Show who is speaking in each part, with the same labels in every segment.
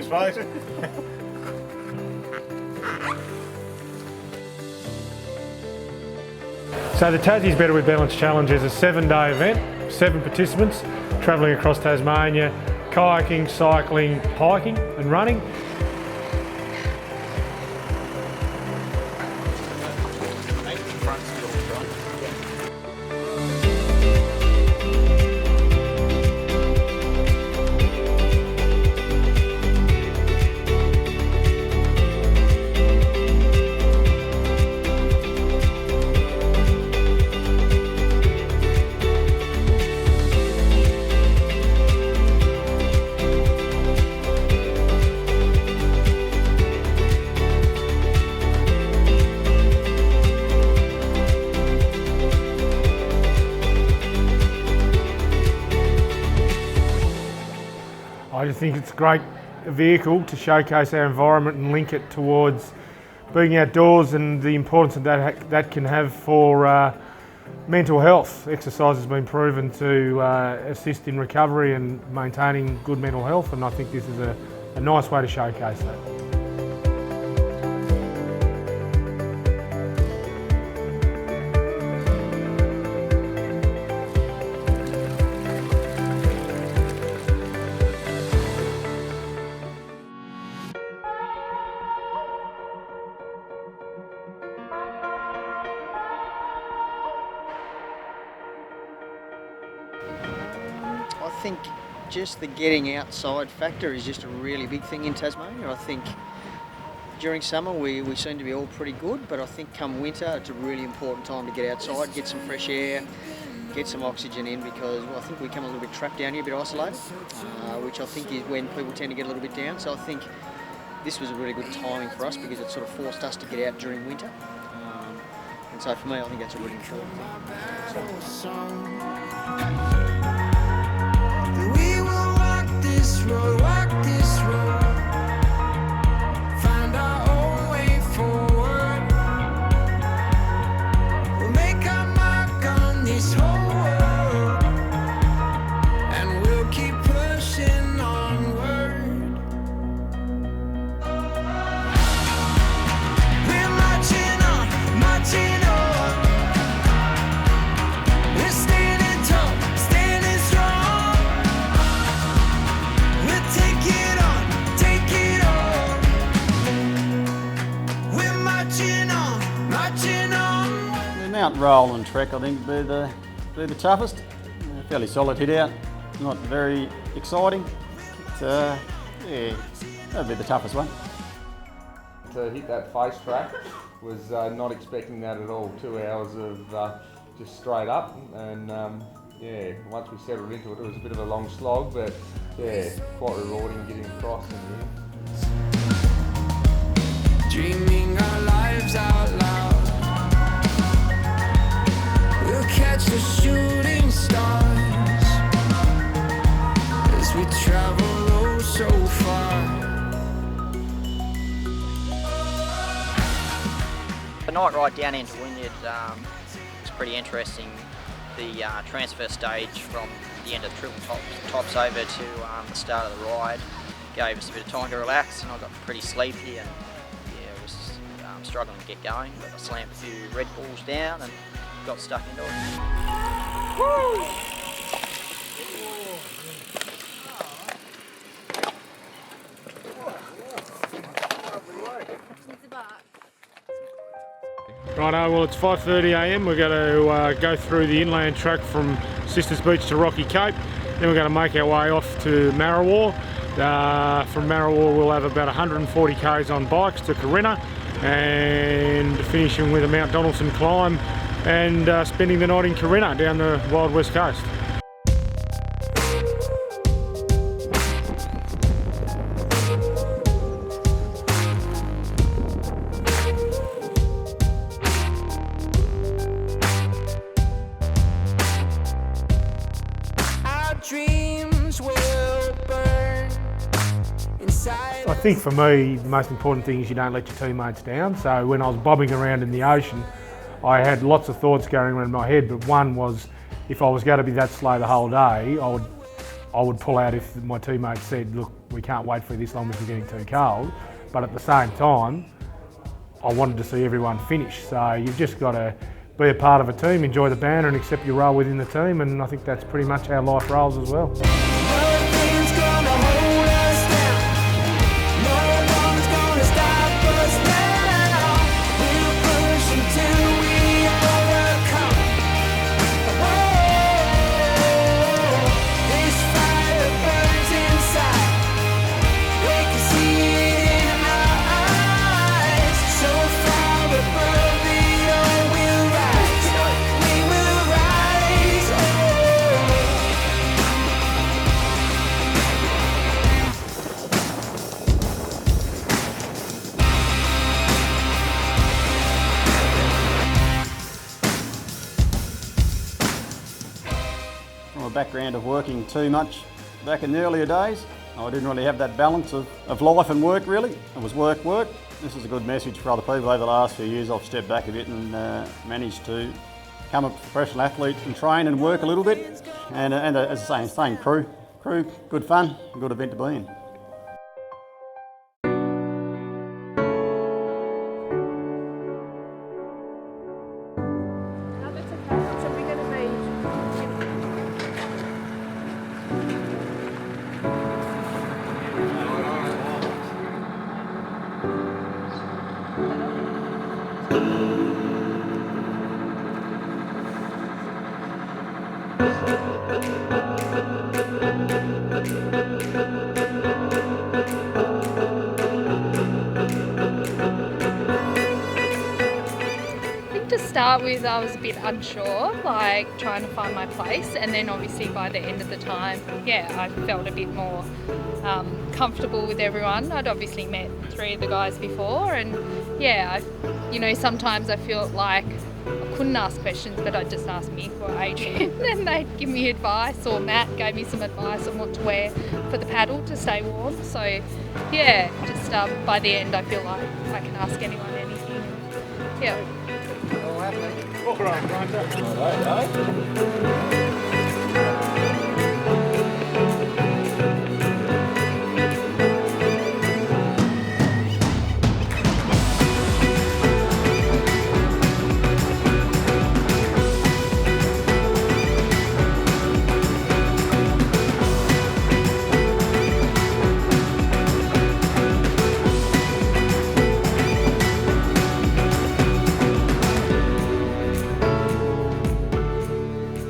Speaker 1: I suppose.
Speaker 2: So the Tassie's Better with Balance Challenge is a 7-day event, 7 participants travelling across Tasmania, kayaking, cycling, hiking and running. I just think it's a great vehicle to showcase our environment and link it towards being outdoors and the importance that can have for mental health. Exercise has been proven to assist in recovery and maintaining good mental health, and I think this is a nice way to showcase that.
Speaker 3: I think just the getting outside factor is just a really big thing in Tasmania. I think during summer we seem to be all pretty good, but I think come winter it's a really important time to get outside, get some fresh air, get some oxygen in, because I think we come a little bit trapped down here, a bit isolated, which I think is when people tend to get a little bit down. So I think this was a really good timing for us because it sort of forced us to get out during winter. And so for me I think that's a really important thing.
Speaker 4: Walk this road, find our own way forward. We'll make our mark on this whole world, and we'll keep pushing onward. We're marching on, marching on. We're standing tall, standing strong. Take it on, take it on. We're marching on, marching on.
Speaker 5: The Mount Roll and Trek, I think, would be the toughest. Fairly solid hit out, not very exciting. But, yeah, that'd be the toughest one.
Speaker 6: To hit that face track was not expecting that at all. 2 hours of just straight up, and yeah, once we settled into it, it was a bit of a long slog, but yeah, quite rewarding getting across in the end.
Speaker 4: Dreaming our lives out loud. We'll catch the shooting stars as we travel oh so far.
Speaker 7: The night ride down into Wynyard was pretty interesting. The transfer stage from the end of the triple tops over to the start of the ride gave us a bit of time to relax, and I got pretty sleepy and yeah, was struggling to get going, but I slammed a few Red Bulls down and got stuck into it. Woo!
Speaker 2: Righto, well it's 5:30 AM. We're going to go through the inland track from Sisters Beach to Rocky Cape. Then we're going to make our way off to Marrawar. From Marrawar we'll have about 140 k's on bikes to Corinna, and finishing with a Mount Donaldson climb and spending the night in Corinna down the wild west coast. I think for me the most important thing is you don't let your teammates down. So when I was bobbing around in the ocean, I had lots of thoughts going around in my head, but one was if I was going to be that slow the whole day, I would pull out if my teammates said, look, we can't wait for this long because we're getting too cold. But at the same time, I wanted to see everyone finish. So you've just got to be a part of a team, enjoy the banner and accept your role within the team, and I think that's pretty much how life rolls as well.
Speaker 4: Nothing's gonna hold us down. No one's gonna stop us now. We'll push until we overcome. Whoa, this fire burns inside. We can see it in our eyes. So far above it all, we'll rise. We will rise. Oh.
Speaker 5: From a background of working too much back in the earlier days, I didn't really have that balance of life and work really. It was work, work. This is a good message for other people. Over the last few years I've stepped back a bit and managed to become a professional athlete and train and work a little bit. And as I say, same crew, good fun, good event to be in.
Speaker 1: To start with, I was a bit unsure, like trying to find my place, and then obviously by the end of the time, yeah, I felt a bit more comfortable with everyone. I'd obviously met 3 of the guys before, and yeah, sometimes I feel like I couldn't ask questions, but I'd just ask Mick or Adrian, and they'd give me advice, or Matt gave me some advice on what to wear for the paddle to stay warm. So yeah, just by the end, I feel like I can ask anyone anything. Yeah.
Speaker 2: Walk around, Grindr.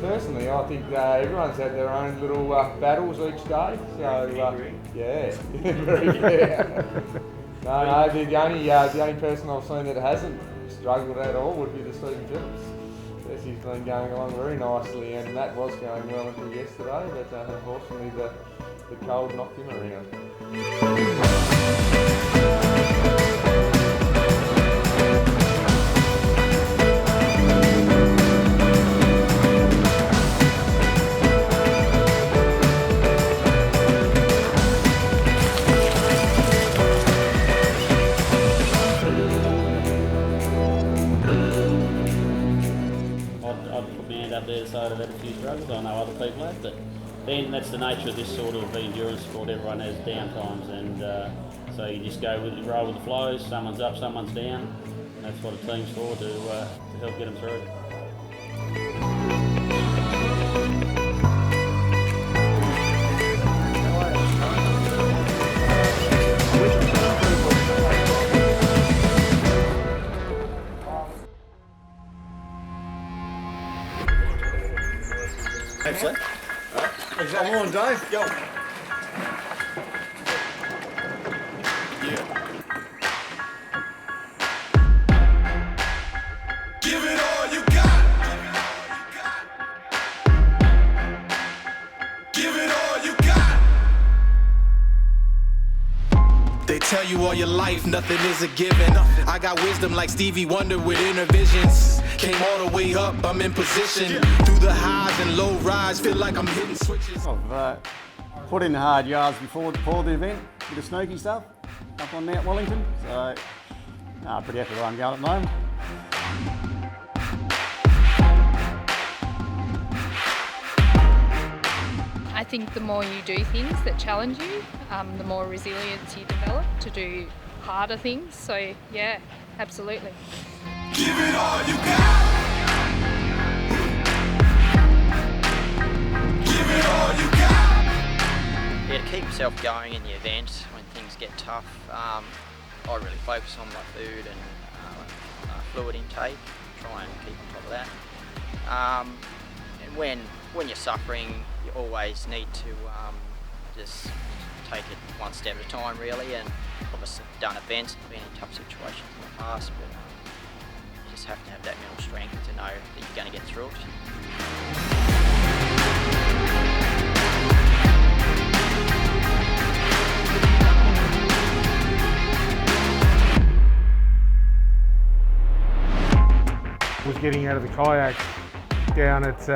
Speaker 6: Personally, I think everyone's had their own little battles each day. So yeah, very fair. No, the only person I've seen that hasn't struggled at all would be the Stephen Phillips. Tassie's been going along very nicely, and that was going well until yesterday. But unfortunately, the cold knocked him around.
Speaker 8: I'd put my hand up there to say I've had a few struggles. I know other people have, but then that's the nature of this sort of endurance sport. Everyone has down times, and so you just roll with the flows. Someone's up, someone's down. And that's what a team's for, to help get them through.
Speaker 9: Actually. Come on, Dave. Yo.
Speaker 4: Give it all you got. Give it all you got. They tell you all your life, nothing is a given. I got wisdom like Stevie Wonder with inner visions. Came all the way up, I'm in position. Through the highs and low rides, feel like I'm hitting switches.
Speaker 5: I've put in the hard yards before the event, bit of sneaky stuff up on Mount Wellington. So, pretty happy where I'm going at the moment.
Speaker 1: I think the more you do things that challenge you, the more resilience you develop to do harder things. So yeah, absolutely.
Speaker 4: Give it all you got. Give it all you got.
Speaker 7: Yeah, to keep yourself going in the event when things get tough, I really focus on my food and fluid intake, try and keep on top of that. And when you're suffering, you always need to just take it one step at a time, really. And obviously done events, been in tough situations in the past, but you just have to have that mental strength to know that you're going to get through it.
Speaker 2: Was getting out of the kayak down at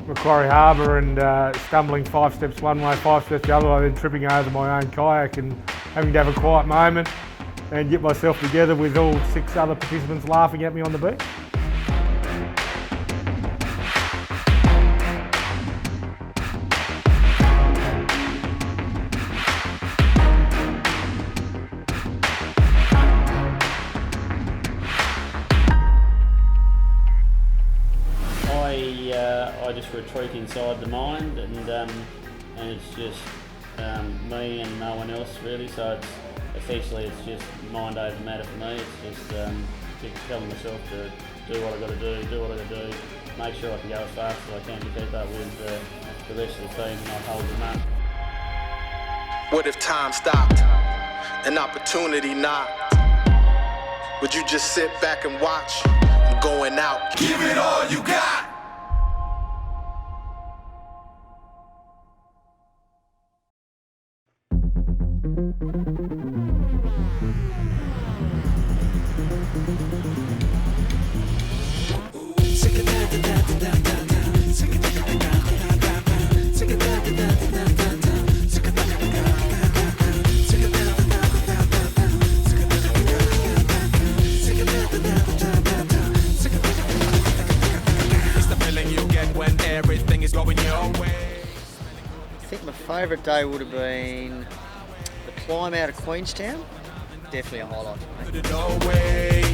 Speaker 2: Macquarie Harbour and stumbling 5 steps one way, 5 steps the other way, then tripping over my own kayak and having to have a quiet moment and get myself together with all 6 other participants laughing at me on the beach.
Speaker 8: I just retreat inside the mind, and it's just me and no one else really. So it's just mind over matter for me. It's just telling myself to do what I got to do what I got to do, make sure I can go as fast as I can to keep up with the rest of the team and not hold them up.
Speaker 10: What if time stopped, an opportunity knocked? Would you just sit back and watch? I'm going out.
Speaker 4: Give it all you got.
Speaker 3: I think my favourite day would have been the climb out of Queenstown. Definitely a highlight for me.
Speaker 4: No way.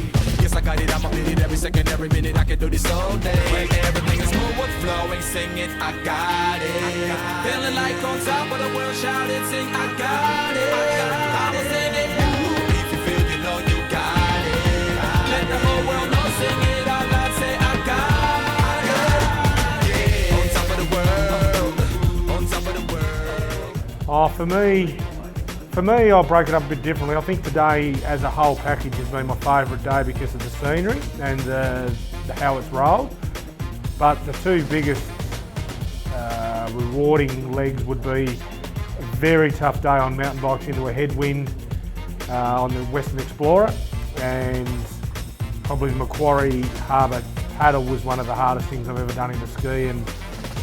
Speaker 4: Yes, I got it. I'm a minute every second, every minute. I can do this all day. Everything is smooth, flowing, singing. I got it. Feeling like on top of the world, shouting, sing. I got it. I was singing. Ooh, if you feel, you know you got it. Let the whole world know, sing it out loud, say I got it. On top of the world. On top of the world.
Speaker 2: Oh, for me, I'll break it up a bit differently. I think today, as a whole package, has been my favourite day because of the scenery and how it's rolled. But the 2 biggest rewarding legs would be a very tough day on mountain bikes into a headwind on the Western Explorer, and probably the Macquarie Harbour paddle was one of the hardest things I've ever done in the ski. And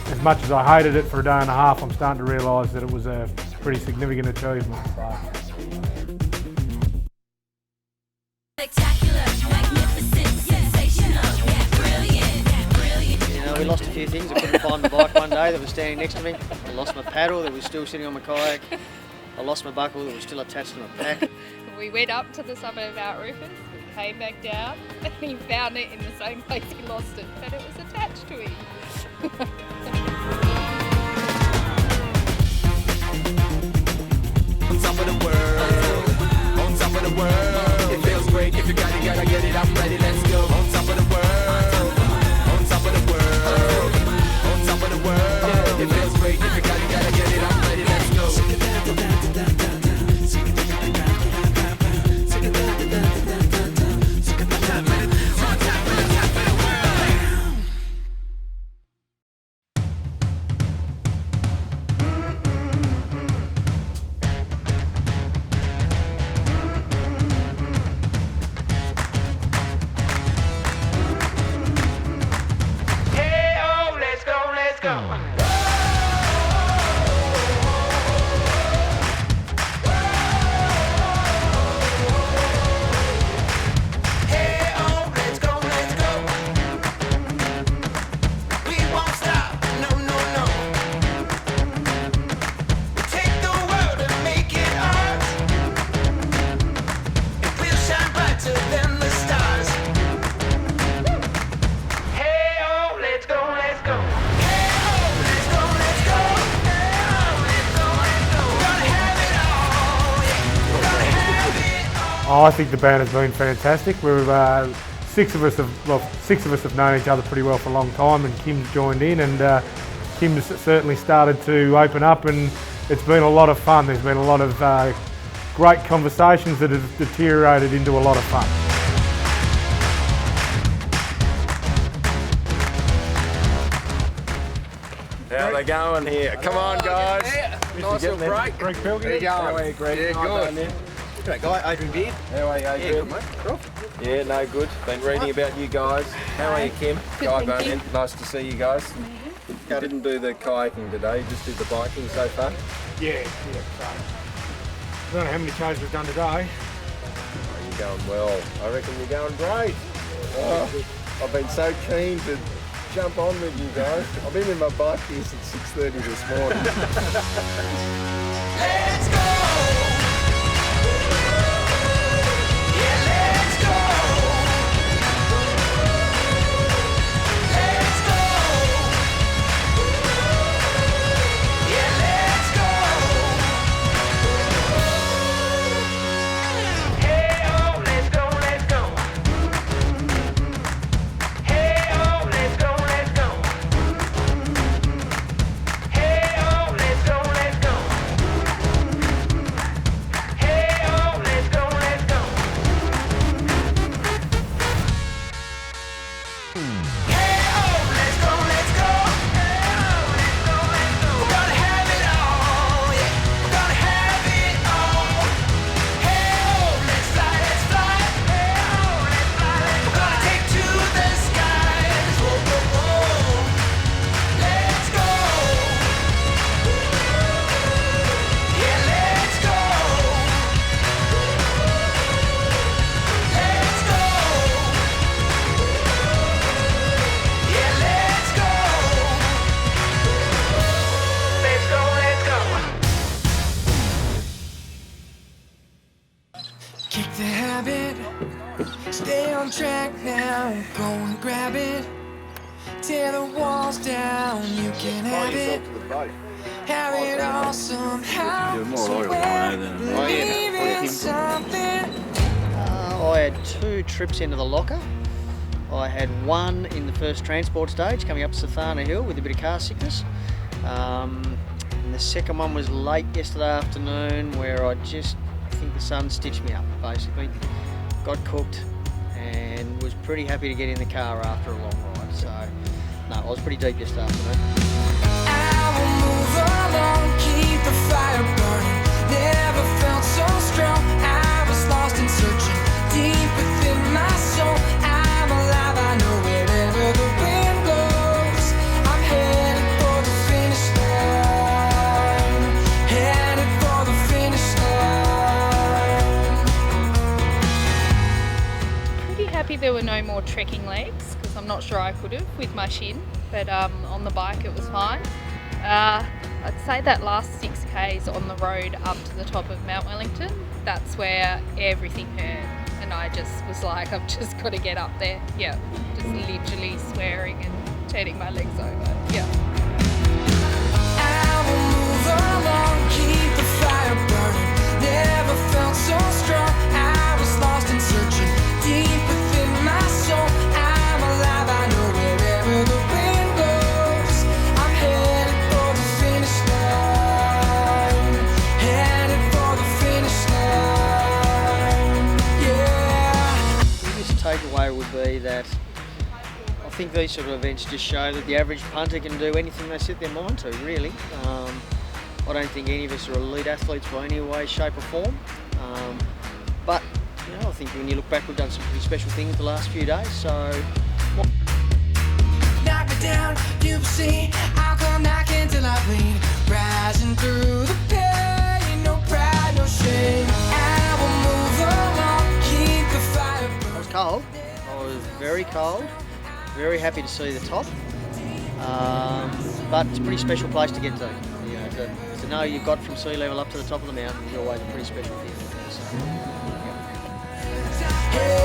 Speaker 2: as much as I hated it for a day and a half, I'm starting to realise that it was a pretty significant achievement. So.
Speaker 3: We lost a few things. I couldn't find my bike one day that was standing next to me. I lost my paddle that was still sitting on my kayak. I lost my buckle that was still attached to my pack.
Speaker 1: We went up to the suburb of Mount Rufus, we came back down, and he found it in the same place he lost it, but it was attached to him.
Speaker 4: On top of the world, on top of the world. It feels great if you got it, gotta get it. I'm ready, let's go. On top of the world, on top of the world, on top of the world. It feels great if you got it, gotta get it. I'm ready, let's go.
Speaker 2: I think the band has been fantastic. We've six of us have known each other pretty well for a long time, and Kim's joined in, and Kim's certainly started to open up, and it's been a lot of fun. There's been a lot of great conversations that have deteriorated into a lot of fun.
Speaker 9: How are they going here? Come on, guys. Nice little break.
Speaker 2: Greg Pilgrim.
Speaker 9: How you going? How are you, Greg? Yeah, good.
Speaker 3: Great guy, Adrian Beard.
Speaker 9: How are you, Adrian?
Speaker 3: Yeah, good, mate.
Speaker 9: Yeah, no, good. Been reading about you guys. How are you, Kim?
Speaker 1: Good, thank you.
Speaker 9: Nice to see you guys. Didn't do the kayaking today, just did the biking so far.
Speaker 2: Yeah. So, I don't know how many Ks we've done today.
Speaker 9: Oh, you're going well. I reckon you're going great. Oh, I've been so keen to jump on with you guys. I've been in my bike here since 6:30 this morning.
Speaker 4: Let's go. Yeah, let's go. Let's go. Yeah, let's go. Hey, oh, let's go, let's go. Hey, oh, let's go, let's go. Hey, oh, let's go, let's go. Hey, oh, let's go, let's go. Hey, oh, let's go, let's go. We're gonna have it all, yeah. We're gonna have it all. Hey, oh, let's fly, let's fly. Hey, oh, let's fly, let's fly. We're gonna take to the skies. Whoa, whoa, whoa. Let's go. Yeah, let's go. Let's go. Yeah, let's go. Let's go, let's go. Kick the habit. Stay on track now. Go and grab it. Tear the walls down. You can have it. Have it all somehow. Swear, believe in something.
Speaker 3: I had 2 trips into the locker. I had one in the first transport stage coming up Sathana Hill with a bit of car sickness. And the second one was late yesterday afternoon where I think the sun stitched me up basically. Got cooked and was pretty happy to get in the car after a long ride. So, no, I was pretty deep yesterday afternoon.
Speaker 4: I will move along, keep the fire burning. Never felt so strong. I was lost and searching deep within my soul. I'm alive, I know wherever the wind blows. I'm headed for the finish line. Headed for the finish line.
Speaker 1: Pretty happy there were no more trekking legs because I'm not sure I could have with my shin, but on the bike it was fine. I'd say that last 6 Ks on the road up to the top of Mount Wellington, that's where everything hurt, and I just was like, I've just got to get up there. Yeah, just literally swearing and turning my legs over. Yeah.
Speaker 4: I will move along, keep the fire burning. Never felt so strong. I was lost and searching deep within my soul. I'm alive, I know wherever the wind blows. I'm headed for the finish line. Headed for the finish line. Yeah.
Speaker 3: The biggest takeaway would be that I think these sort of events just show that the average punter can do anything they set their mind to, really. I don't think any of us are elite athletes by any way, shape or form. But, you know, I think when you look back, we've done some pretty special things the last few days, so...
Speaker 4: Knock me down, you see, I'll come knocking till I bleed. Rising through the pain, no pride, no shame. I will move along, keep the fire burning.
Speaker 3: I was cold. I was very cold. Very happy to see the top. But it's a pretty special place to get to. You know, to know you got from sea level up to the top of the mountain is always a pretty special thing. So, yeah.
Speaker 4: Hey,